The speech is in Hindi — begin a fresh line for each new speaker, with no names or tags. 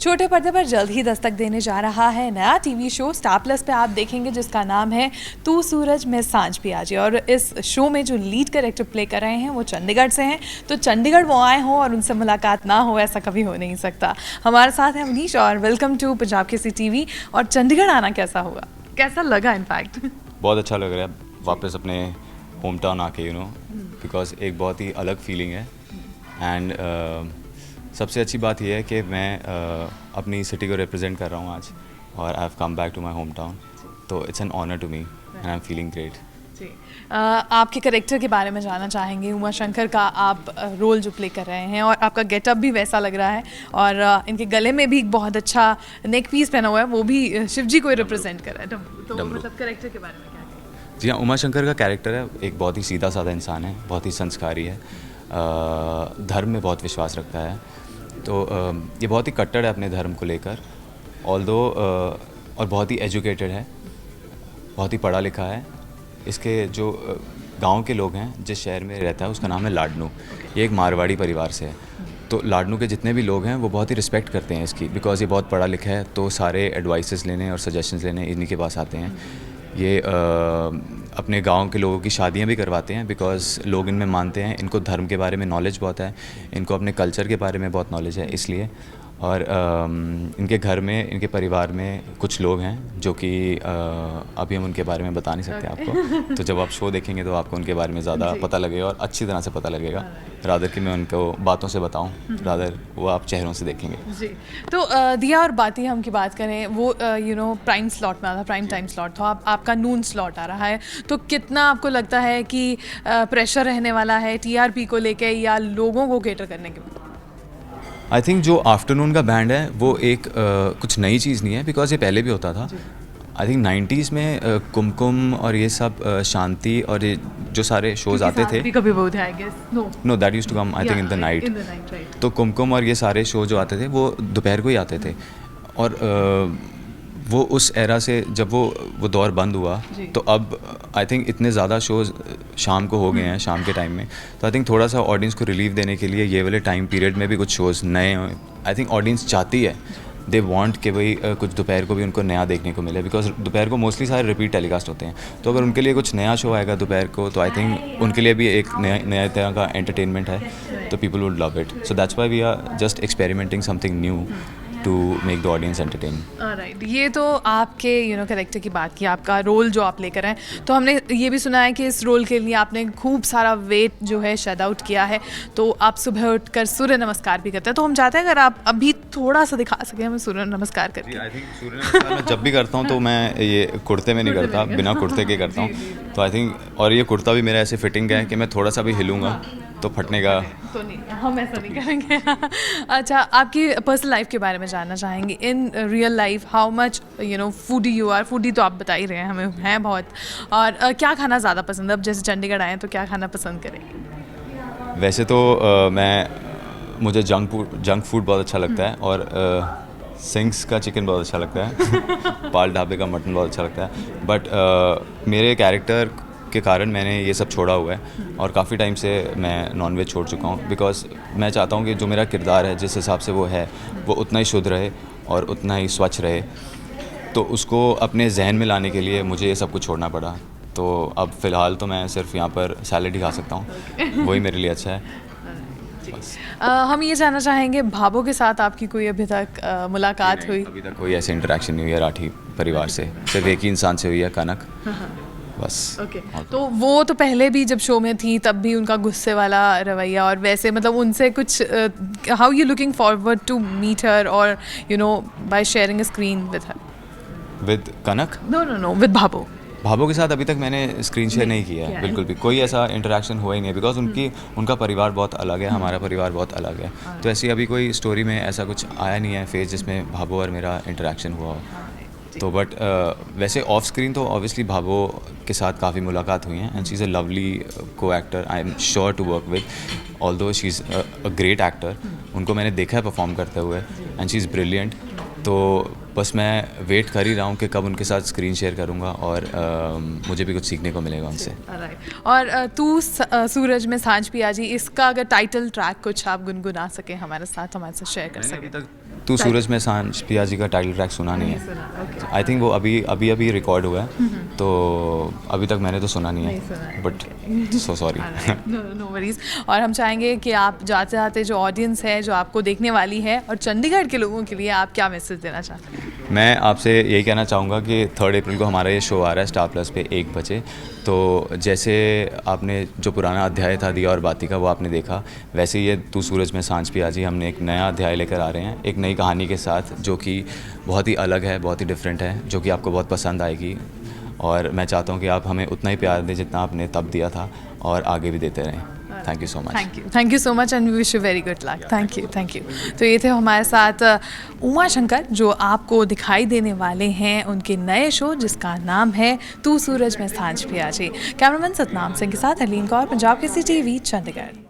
छोटे पर्दे पर जल्द ही दस्तक देने जा रहा है नया टीवी शो स्टार प्लस पे आप देखेंगे, जिसका नाम है तू सूरज मैं सांझ पियाजी। और इस शो में जो लीड कैरेक्टर प्ले कर रहे हैं वो चंडीगढ़ से हैं। तो चंडीगढ़ वो आए हों और उनसे मुलाकात ना हो, ऐसा कभी हो नहीं सकता। हमारे साथ है मनीष और welcome to Punjab Kesari TV. और चंडीगढ़ आना कैसा हुआ, कैसा लगा? इनफैक्ट
बहुत अच्छा लग रहा है वापस अपने होम टाउन आके, बिकॉज एक बहुत ही अलग फीलिंग है। एंड सबसे अच्छी बात यह है कि मैं अपनी सिटी को रिप्रेजेंट कर रहा हूँ आज, और I have come back to my home town. तो it's an honour to me and I am feeling great.
जी, आपके कैरेक्टर के बारे में जानना चाहेंगे। उमा शंकर का आप रोल जो प्ले कर रहे हैं, और आपका गेटअप भी वैसा लग रहा है, और इनके गले में भी एक बहुत अच्छा नेक पीस पहना हुआ है, वो भी शिव जी को रिप्रेजेंट कर रहा है। तो मतलब कैरेक्टर के बारे में क्या कहेंगे?
जी हाँ, उमा शंकर का कैरेक्टर है, एक बहुत ही सीधा साधा इंसान है, बहुत ही संस्कारी है, धर्म में बहुत विश्वास रखता है। तो ये बहुत ही कट्टर है अपने धर्म को लेकर, ऑल्दो और बहुत ही एजुकेटेड है, बहुत ही पढ़ा लिखा है। इसके जो गांव के लोग हैं, जिस शहर में रहता है उसका नाम है लाडनू। ये एक मारवाड़ी परिवार से है। तो लाडनू के जितने भी लोग हैं वो बहुत ही रिस्पेक्ट करते हैं इसकी, बिकॉज ये बहुत पढ़ा लिखा है। तो सारे एडवाइसेस लेने और सजेशंस लेने इन्हीं के पास आते हैं। ये अपने गांव के लोगों की शादियां भी करवाते हैं, बिकॉज लोग इनमें मानते हैं। इनको धर्म के बारे में नॉलेज बहुत है, इनको अपने कल्चर के बारे में बहुत नॉलेज है, इसलिए। और इनके घर में, इनके परिवार में कुछ लोग हैं जो कि अभी हम उनके बारे में बता नहीं सकते आपको। तो जब आप शो देखेंगे तो आपको उनके बारे में ज़्यादा पता लगेगा और अच्छी तरह से पता लगेगा, रादर कि मैं उनको बातों से बताऊं, रादर वो आप चेहरों से देखेंगे।
जी, तो दिया और बाती हम की बात करें, वो प्राइम स्लॉट में आता, प्राइम टाइम स्लॉट था, आपका नून स्लॉट आ रहा है। तो कितना आपको लगता है कि प्रेशर रहने वाला है टीआरपी को लेके, या लोगों को केटर करने के?
आई थिंक जो आफ्टरनून का बैंड है वो एक कुछ नई चीज़ नहीं है, बिकॉज ये पहले भी होता था। आई थिंक 90s में कुमकुम और ये सब शांति और ये जो सारे शोज आते थे, no that used to come I think in the night. तो कुमकुम और ये सारे शो जो आते थे वो दोपहर को ही आते थे। और वो उस एरा से जब वो दौर बंद हुआ, तो अब आई थिंक इतने ज़्यादा शोज़ शाम को हो गए हैं, शाम के टाइम में। तो आई थिंक थोड़ा सा ऑडियंस को रिलीफ देने के लिए ये वाले टाइम पीरियड में भी कुछ शोज़ नए हों। आई थिंक ऑडियंस चाहती है, दे वांट कि भाई कुछ दोपहर को भी उनको नया देखने को मिले, बिकॉज दोपहर को मोस्टली सारे रिपीट टेलीकास्ट होते हैं। तो अगर उनके लिए कुछ नया शो आएगा दोपहर को, तो आई थिंक उनके लिए भी एक नया तरह का एंटरटेनमेंट है, तो people would love it. So that's why we are just experimenting something new to make the audience entertain.
Right, ये तो आपके कैरेक्टर की बात की, आपका रोल जो आप लेकर आए। तो हमने ये भी सुना है कि इस रोल के लिए आपने खूब सारा वेट जो है शेड आउट किया है। तो आप सुबह उठकर सूर्य नमस्कार भी करते हैं। तो हम चाहते हैं अगर आप अभी थोड़ा सा दिखा सकें हमें सूर्य नमस्कार करके।
आई थिंक सूर्य नमस्कार मैं जब भी करता हूँ तो मैं ये कुर्ते में नहीं करता, बिना कुर्ते के करता हूँ। तो आई थिंक, और ये कुर्ता भी मेरा ऐसे फिटिंग है कि मैं थोड़ा सा भी हिलूँगा तो फटने का।
तो नहीं, हम ऐसा नहीं करेंगे। अच्छा, आपकी पर्सनल लाइफ के बारे में जानना चाहेंगे। In real life how much foodie you are? Foodie तो आप बता ही रहे हैं हमें, हैं बहुत। और क्या खाना ज़्यादा पसंद है? अब जैसे चंडीगढ़ आए तो क्या खाना पसंद करेंगे?
वैसे तो मुझे जंक फूड बहुत अच्छा लगता है, और सिंग्स का चिकन बहुत अच्छा लगता है। पाल ढाबे का मटन बहुत अच्छा लगता है। बट मेरे कैरेक्टर के कारण मैंने ये सब छोड़ा हुआ है, और काफ़ी टाइम से मैं नॉनवेज छोड़ चुका हूँ, बिकॉज मैं चाहता हूँ कि जो मेरा किरदार है, जिस हिसाब से वो है, वो उतना ही शुद्ध रहे और उतना ही स्वच्छ रहे। तो उसको अपने जहन में लाने के लिए मुझे ये सब कुछ छोड़ना पड़ा। तो अब फ़िलहाल तो मैं सिर्फ यहाँ पर सैलेड ही खा सकता हूँ, वही मेरे लिए अच्छा है।
हम ये जानना चाहेंगे, भाभो के साथ आपकी कोई अभी तक मुलाकात हुई?
अभी तक कोई ऐसे इंटरेक्शन नहीं हुई है राठी परिवार से, सिर्फ एक ही इंसान से हुई है, कनक, बस।
ओके, तो वो तो पहले भी जब शो में थी तब भी उनका गुस्से वाला रवैया, और वैसे मतलब उनसे कुछ how you looking forward to meet her और by sharing a screen with her?
With Kanak?
No with Bhabho.
Bhabho के साथ अभी तक मैंने स्क्रीन शेयर नहीं किया है, बिल्कुल भी कोई ऐसा इंटरेक्शन हुआ ही नहीं है, बिकॉज उनका परिवार बहुत अलग है, हमारा परिवार बहुत अलग है। तो ऐसी अभी कोई स्टोरी में ऐसा कुछ आया नहीं है फेज जिसमें भाभो और मेरा इंटरेक्शन हुआ हो। तो बट वैसे ऑफ स्क्रीन तो ऑब्वियसली भावो के साथ काफ़ी मुलाकात हुई हैं and she is a lovely co actor, I am sure to work with, although she is a great actor. उनको मैंने देखा है परफॉर्म करते हुए एंड शी इज़ ब्रिलियंट। तो बस मैं वेट कर ही रहा हूँ कि कब उनके साथ स्क्रीन शेयर करूँगा और मुझे भी कुछ सीखने को मिलेगा उनसे।
और सूरज में सांझ पिया जी, इसका अगर टाइटल ट्रैक कुछ आप गुनगुना सकें हमारे साथ शेयर कर
मैंने अभी
सकें।
तक तू सूरज में सांझ पिया जी का टाइटल ट्रैक सुना नहीं है। आई थिंक वो अभी रिकॉर्ड हुआ है, तो अभी तक मैंने तो सुना नहीं है, but so sorry.
No worries. और हम चाहेंगे कि आप जाते जाते जो ऑडियंस है जो आपको देखने वाली है और चंडीगढ़ के लोगों के लिए आप क्या मैसेज देना चाहते हैं?
मैं आपसे यही कहना चाहूँगा कि 3 अप्रैल को हमारा ये शो आ रहा है स्टार प्लस पे 1 बजे। तो जैसे आपने जो पुराना अध्याय था दिया और बाती का वो आपने देखा, वैसे ये तू सूरज में सांझ पिया जी हम एक नया अध्याय लेकर आ रहे हैं, एक नई कहानी के साथ जो कि बहुत ही अलग है, बहुत ही डिफरेंट है, जो कि आपको बहुत पसंद आएगी। और मैं चाहता हूँ कि आप हमें उतना ही प्यार दें जितना आपने तब दिया था और आगे भी देते रहें। Thank you so much.
Thank you so much and we wish you very good luck. Thank you. तो ये थे हमारे साथ उमा शंकर जो आपको दिखाई देने वाले हैं उनके नए शो जिसका नाम है तू सूरज में सांझ पिया जी। कैमरामैन सतनाम सिंह के साथ अलीन कौर, पंजाब केसरी टीवी, चंडीगढ़।